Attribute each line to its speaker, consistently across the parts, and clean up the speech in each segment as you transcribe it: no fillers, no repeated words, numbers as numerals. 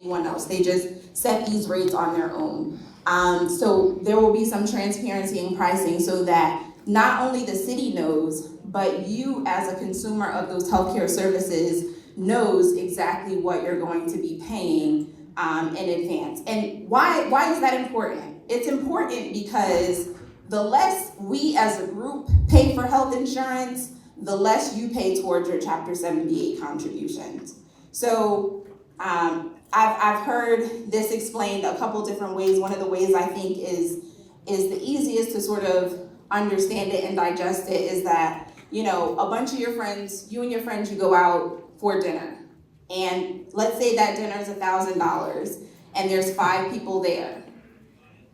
Speaker 1: anyone else. They just set these rates on their own. So there will be some transparency in pricing so that not only the city knows, but you as a consumer of those healthcare services knows exactly what you're going to be paying in advance. And why is that important? It's important because the less we as a group pay for health insurance, the less you pay towards your Chapter 78 contributions. So I've heard this explained a couple different ways. One of the ways I think is the easiest to sort of understand it and digest it is that, you know, a bunch of your friends, you and your friends, you go out for dinner. And let's say that dinner is $1,000 and there's 5 people there.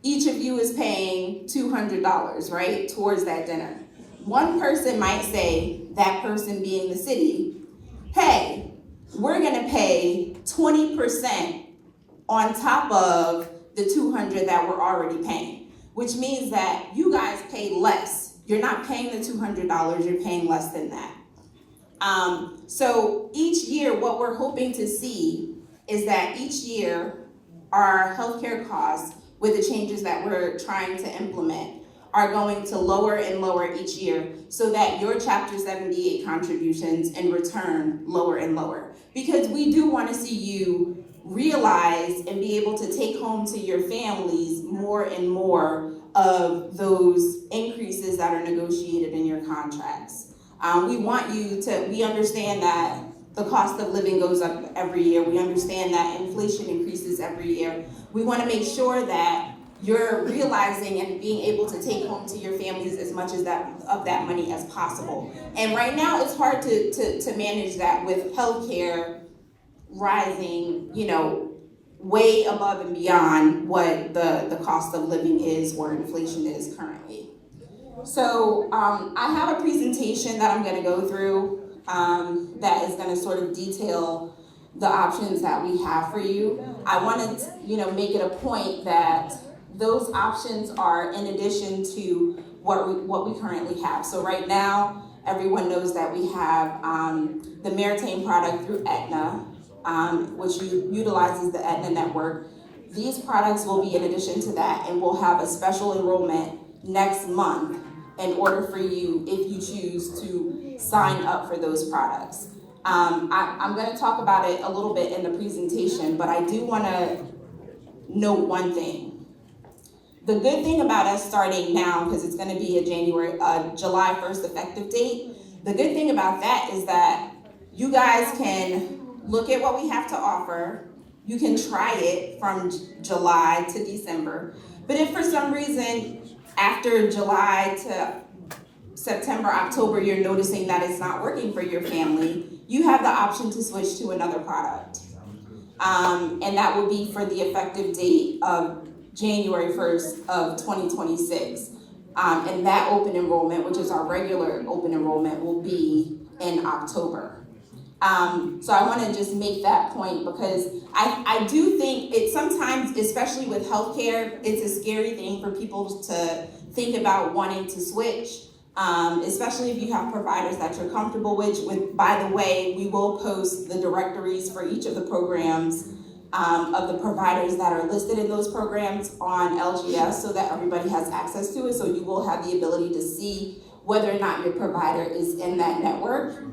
Speaker 1: Each of you is paying $200, right, towards that dinner. One person might say, that person being the city, hey, we're gonna pay 20% on top of the $200 that we're already paying, which means that you guys pay less. You're not paying the $200, you're paying less than that. So each year, what we're hoping to see is that each year, our healthcare costs, with the changes that we're trying to implement, are going to lower and lower each year so that your Chapter 78 contributions in return lower and lower. Because we do want to see you realize and be able to take home to your families more and more of those increases that are negotiated in your contracts. We want you to, we understand that the cost of living goes up every year. We understand that inflation increases every year. We want to make sure that you're realizing and being able to take home to your families as much as of that money as possible. And right now it's hard to manage that with healthcare rising, you know, way above and beyond what the cost of living is or inflation is currently. So I have a presentation that I'm going to go through that is going to sort of detail the options that we have for you. I want to, you know, make it a point that those options are in addition to what we currently have. So right now, everyone knows that we have the Meritain product through Aetna, which utilizes the Aetna network. These products will be in addition to that, and we'll have a special enrollment next month in order for you, if you choose to sign up for those products. I'm going to talk about it a little bit in the presentation, but I do want to note one thing. The good thing about us starting now, because it's going to be a July 1st effective date, the good thing about that is that you guys can look at what we have to offer. You can try it from July to December. But if for some reason after July to September, October, you're noticing that it's not working for your family, you have the option to switch to another product. And that will be for the effective date of January 1st of 2026. And that open enrollment, which is our regular open enrollment, will be in October. So I want to just make that point because I do think it sometimes, especially with healthcare, it's a scary thing for people to think about wanting to switch, especially if you have providers that you're comfortable with. By the way, we will post the directories for each of the programs of the providers that are listed in those programs on LGS so that everybody has access to it. So you will have the ability to see whether or not your provider is in that network.